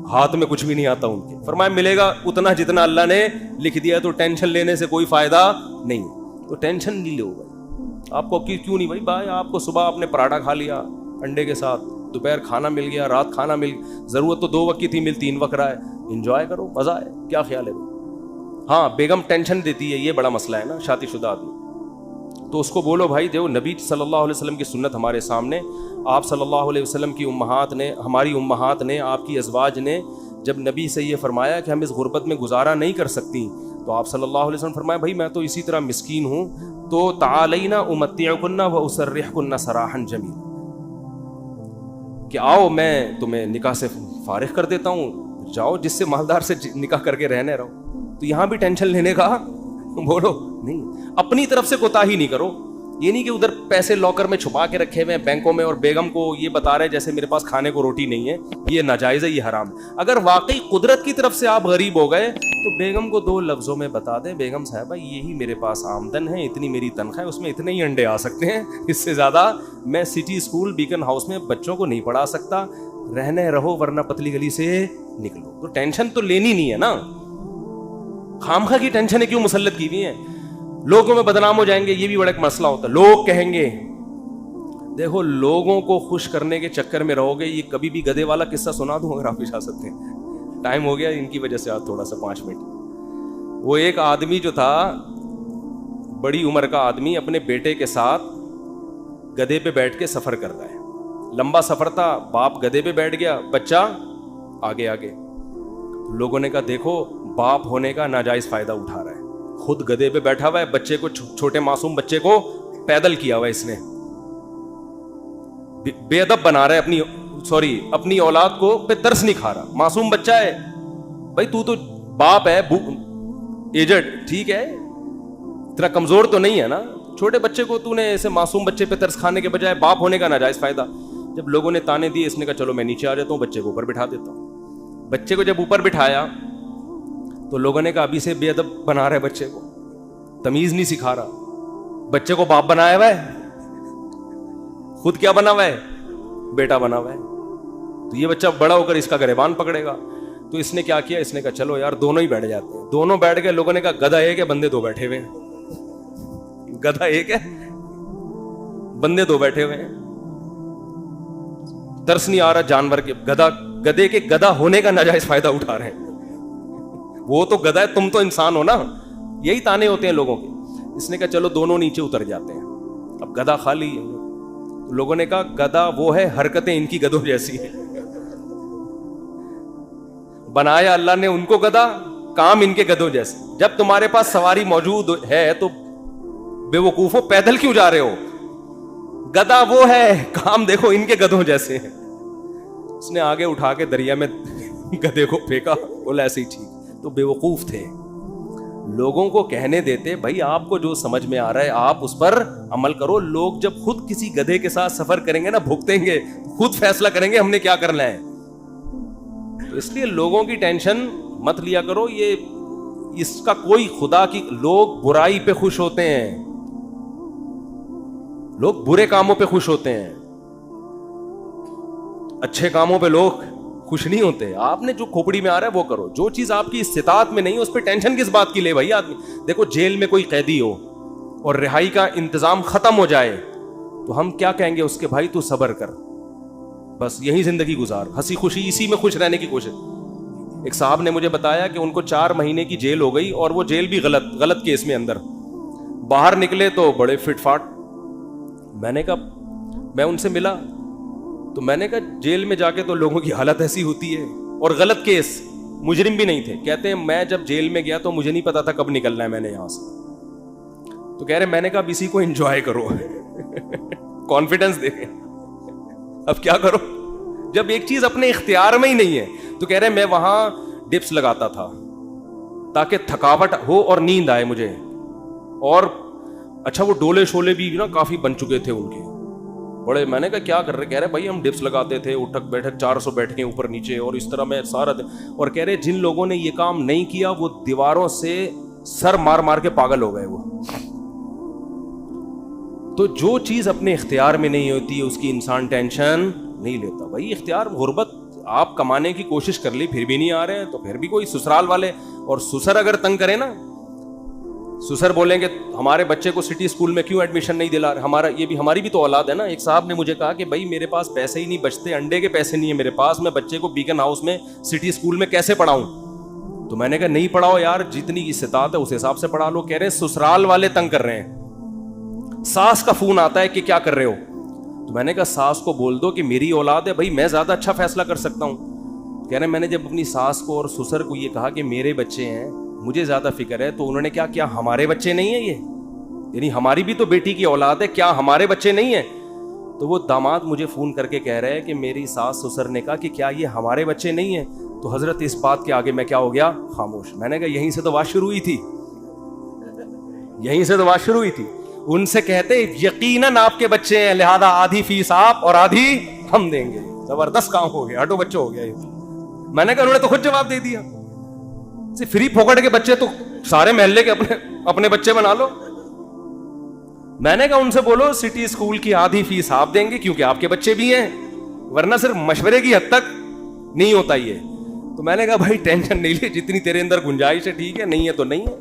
Speaker 1: ہاتھ میں کچھ بھی نہیں آتا ان کے. فرمایا ملے گا اتنا جتنا اللہ نے لکھ دیا, تو ٹینشن لینے سے کوئی فائدہ نہیں. تو ٹینشن نہیں لو بھائی. آپ کو کیوں نہیں بھائی آپ کو صبح آپ نے پراٹھا کھا لیا انڈے کے ساتھ, دوپہر کھانا مل گیا, رات کھانا مل, ضرورت تو 2 وقت کی تھی, مل 3 وقت رہا ہے, انجوائے کرو, مزہ ہے. کیا خیال ہے بھائی؟ ہاں بیگم ٹینشن دیتی ہے, یہ بڑا مسئلہ ہے نا شادی شدہ آدمی. تو اس کو بولو بھائی جو نبی صلی اللہ علیہ وسلم کی سنت ہمارے سامنے, آپ صلی اللہ علیہ وسلم کی امہات نے, ہماری امہات نے, آپ کی ازواج نے جب نبی سے یہ فرمایا کہ ہم اس غربت میں گزارا نہیں کر سکتی, تو آپ صلی اللہ علیہ وسلم فرمایا بھائی میں تو اسی طرح مسکین ہوں, تو تعالینا امتعکن و اسرحکن سراحا جمیلا, کہ آؤ میں تمہیں نکاح سے فارغ کر دیتا ہوں, جاؤ جس سے مالدار سے نکاح کر کے رہنے رہو. تو یہاں بھی ٹینشن لینے کا بولو نہیں, اپنی طرف سے کوتاہی نہیں کرو. یہ نہیں کہ ادھر پیسے لاکر میں چھپا کے رکھے ہوئے ہیں بینکوں میں, اور بیگم کو یہ بتا رہے جیسے میرے پاس کھانے کو روٹی نہیں ہے, یہ ناجائز ہے, یہ حرام. اگر واقعی قدرت کی طرف سے آپ غریب ہو گئے تو بیگم کو 2 لفظوں میں بتا دیں, بیگم صاحبہ یہی میرے پاس آمدن ہے, اتنی میری تنخواہ ہے, اس میں اتنے ہی انڈے آ سکتے ہیں, اس سے زیادہ میں سٹی اسکول بیکن ہاؤس میں بچوں کو نہیں پڑھا سکتا, رہنے رہو ورنہ پتلی گلی سے نکلو. تو ٹینشن تو لینی نہیں ہے نا, خامخواہ کی ٹینشن کیوں مسلط کی ہوئی ہیں. لوگوں میں بدنام ہو جائیں گے, یہ بھی بڑا ایک مسئلہ ہوتا ہے. لوگ کہیں گے, دیکھو لوگوں کو خوش کرنے کے چکر میں رہو گے. یہ کبھی بھی گدھے والا قصہ سنا دوں اگر آپ اجازت دیں, ٹائم ہو گیا ان کی وجہ سے, آج تھوڑا سا 5 منٹ. وہ ایک آدمی جو تھا, بڑی عمر کا آدمی, اپنے بیٹے کے ساتھ گدھے پہ بیٹھ کے سفر کر رہا ہے. لمبا سفر تھا, باپ گدھے پہ بیٹھ گیا, بچہ آگے آگے. لوگوں نے کہا دیکھو باپ ہونے کا ناجائز فائدہ اٹھا رہا ہے, خود گدھے پہ بیٹھا ہوا ہے, بچے کو, چھوٹے معصوم بچے کو پیدل کیا ہوا ہے اس نے, بے ادب بنا رہا ہے اپنی اولاد کو, پہ ترس نہیں کھا رہا. معصوم بچہ ہے بھائی, تو باپ ہے, ایجڈ ٹھیک ہے, تیرا کمزور تو نہیں ہے نا, چھوٹے بچے کو تو نے ایسے معصوم بچے پہ ترس کھانے کے بجائے باپ ہونے کا ناجائز فائدہ. جب لوگوں نے تانے دیے, اس نے کہا چلو میں نیچے آ جاتا ہوں, بچے کو اوپر بٹھا دیتا ہوں. بچے کو جب اوپر بٹھایا تو لوگوں نے کہا ابھی سے بے ادب بنا رہا ہے بچے کو, تمیز نہیں سکھا رہا. بچے کو باپ بنایا ہوا ہے, خود کیا بنا ہوا ہے, بیٹا بنا ہوا ہے. تو یہ بچہ بڑا ہو کر اس کا گریبان پکڑے گا. تو اس نے کیا کیا, اس نے کہا چلو یار دونوں ہی بیٹھ جاتے ہیں. دونوں بیٹھ گئے. لوگوں نے کہا گدھا ایک ہے, بندے 2 بیٹھے ہوئے ہیں. گدھا ایک ہے, بندے 2 بیٹھے ہوئے ہیں. ترس نہیں آ رہا جانور کے, گدھے کے گدھا ہونے کا ناجائز فائدہ اٹھا رہے ہیں. وہ تو گدھا ہے, تم تو انسان ہو نا. یہی تانے ہوتے ہیں لوگوں کے. اس نے کہا چلو دونوں نیچے اتر جاتے ہیں. اب گدھا خالی ہے. لوگوں نے کہا گدھا وہ ہے, حرکتیں ان کی گدھوں جیسی ہیں. بنایا اللہ نے ان کو گدھا, کام ان کے گدھوں جیسے. جب تمہارے پاس سواری موجود ہے تو بے وقوفو پیدل کیوں جا رہے ہو؟ گدھا وہ ہے, کام دیکھو ان کے گدھوں جیسے ہیں. اس نے آگے اٹھا کے دریا میں گدھے کو پھینکا, بولا ایسے ہی ٹھیک. تو بے وقوف تھے. لوگوں کو کہنے دیتے بھائی آپ کو جو سمجھ میں آ رہا ہے آپ اس پر عمل کرو. لوگ جب خود کسی گدھے کے ساتھ سفر کریں گے نا, بھگتیں گے, خود فیصلہ کریں گے ہم نے کیا کرنا ہے. تو اس لیے لوگوں کی ٹینشن مت لیا کرو. یہ اس کا کوئی خدا کی, لوگ برائی پہ خوش ہوتے ہیں, لوگ برے کاموں پہ خوش ہوتے ہیں, اچھے کاموں پہ لوگ خوش نہیں ہوتے. آپ نے جو کھوپڑی میں آ رہا ہے وہ کرو. جو چیز آپ کی استطاعت میں نہیں ہے اس پہ ٹینشن کس بات کی لے بھائی آدمی. دیکھو جیل میں کوئی قیدی ہو اور رہائی کا انتظام ختم ہو جائے تو ہم کیا کہیں گے اس کے, بھائی تو صبر کر, بس یہی زندگی گزار, ہنسی خوشی اسی میں خوش رہنے کی کوشش. ایک صاحب نے مجھے بتایا کہ ان کو 4 مہینے کی جیل ہو گئی, اور وہ جیل بھی غلط کیس میں اندر. باہر نکلے تو بڑے فٹ فاٹ. میں نے کہا, میں ان سے ملا تو میں نے کہا جیل میں جا کے تو لوگوں کی حالت ایسی ہوتی ہے, اور غلط کیس, مجرم بھی نہیں تھے. کہتے ہیں میں جب جیل میں گیا تو مجھے نہیں پتا تھا کب نکلنا ہے میں نے یہاں سے. تو کہہ رہے میں نے کہا اب اسی کو انجوائے کرو, کانفیڈنس دے. اب کیا کرو جب ایک چیز اپنے اختیار میں ہی نہیں ہے. تو کہہ رہے میں وہاں ڈپس لگاتا تھا تاکہ تھکاوٹ ہو اور نیند آئے مجھے. اور اچھا وہ ڈولے شولے بھی نا کافی بن چکے تھے ان کے بڑے. میں نے کہا کیا کر رہے؟ کہہ رہے بھائی ہم ڈپس لگاتے تھے, اٹھک بیٹھک 400 بیٹھے اوپر نیچے, اور اس طرح میں سارا دن. اور کہہ رہے جن لوگوں نے یہ کام نہیں کیا وہ دیواروں سے سر مار مار کے پاگل ہو گئے وہ. تو جو چیز اپنے اختیار میں نہیں ہوتی اس کی انسان ٹینشن نہیں لیتا. بھائی اختیار, غربت آپ کمانے کی کوشش کر لی پھر بھی نہیں آ رہے ہیں تو پھر بھی کوئی سسرال والے, اور سسر اگر تنگ کرے نا, سسر بولیں گے ہمارے بچے کو سٹی اسکول میں کیوں ایڈمیشن نہیں دلا رہے, ہمارا یہ بھی, ہماری بھی تو اولاد ہے نا. ایک صاحب نے مجھے کہا کہ بھائی میرے پاس پیسے ہی نہیں بچتے, انڈے کے پیسے نہیں ہے میرے پاس, میں بچے کو بیکن ہاؤس میں سٹی اسکول میں کیسے پڑھاؤں. تو میں نے کہا نہیں پڑھاؤ یار, جتنی استطاعت ہے اس حساب سے پڑھا لو. کہہ رہے سسرال والے تنگ کر رہے ہیں, ساس کا فون آتا ہے کہ کیا کر رہے ہو. تو میں نے کہا ساس کو بول دو کہ میری اولاد ہے بھائی, میں زیادہ اچھا فیصلہ کر سکتا ہوں. کہہ رہے میں نے جب اپنی ساس کو اور سسر کو یہ کہا کہ میرے بچے ہیں مجھے زیادہ فکر ہے. تو انہوں نے کیا ہمارے بچے نہیں ہیں یہ؟ یعنی ہماری بھی تو بیٹی کی اولاد ہے, کیا ہمارے بچے نہیں ہیں؟ تو وہ داماد مجھے فون کر کے کہہ رہے ہیں کہ میری ساس سسر نے کہا کہ کیا یہ ہمارے بچے نہیں ہیں؟ تو حضرت اس بات کے آگے میں کیا ہو گیا؟ خاموش. میں نے کہا یہیں سے تو بات شروع ہوئی تھی, یہیں سے تو بات شروع ہوئی تھی. ان سے کہتے یقیناً آپ کے بچے ہیں, لہذا آدھی فیس آپ اور آدھی ہم دیں گے. زبردست کام ہو گیا, ہٹو بچوں ہو گیا یہ. میں نے کہا انہوں نے تو خود جواب دے دیا, فری پھوکٹ کے بچے تو سارے محلے کے اپنے بچے بنا لو. میں نے کہا ان سے بولو سٹی اسکول کی آدھی فیس آپ دیں گے کیونکہ آپ کے بچے بھی ہیں, ورنہ صرف مشورے کی حد تک نہیں ہوتا یہ. تو میں نے کہا بھائی ٹینشن نہیں لے, جتنی تیرے اندر گنجائش ہے ٹھیک ہے, نہیں ہے تو نہیں ہے.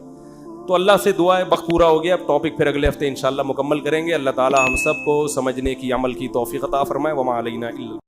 Speaker 1: تو اللہ سے دعا ہے, وقت پورا ہو گیا, اب ٹاپک پھر اگلے ہفتے انشاءاللہ مکمل کریں گے. اللہ تعالی ہم سب کو سمجھنے کی, عمل کی توفیق عطا فرمائے. وما علینا الا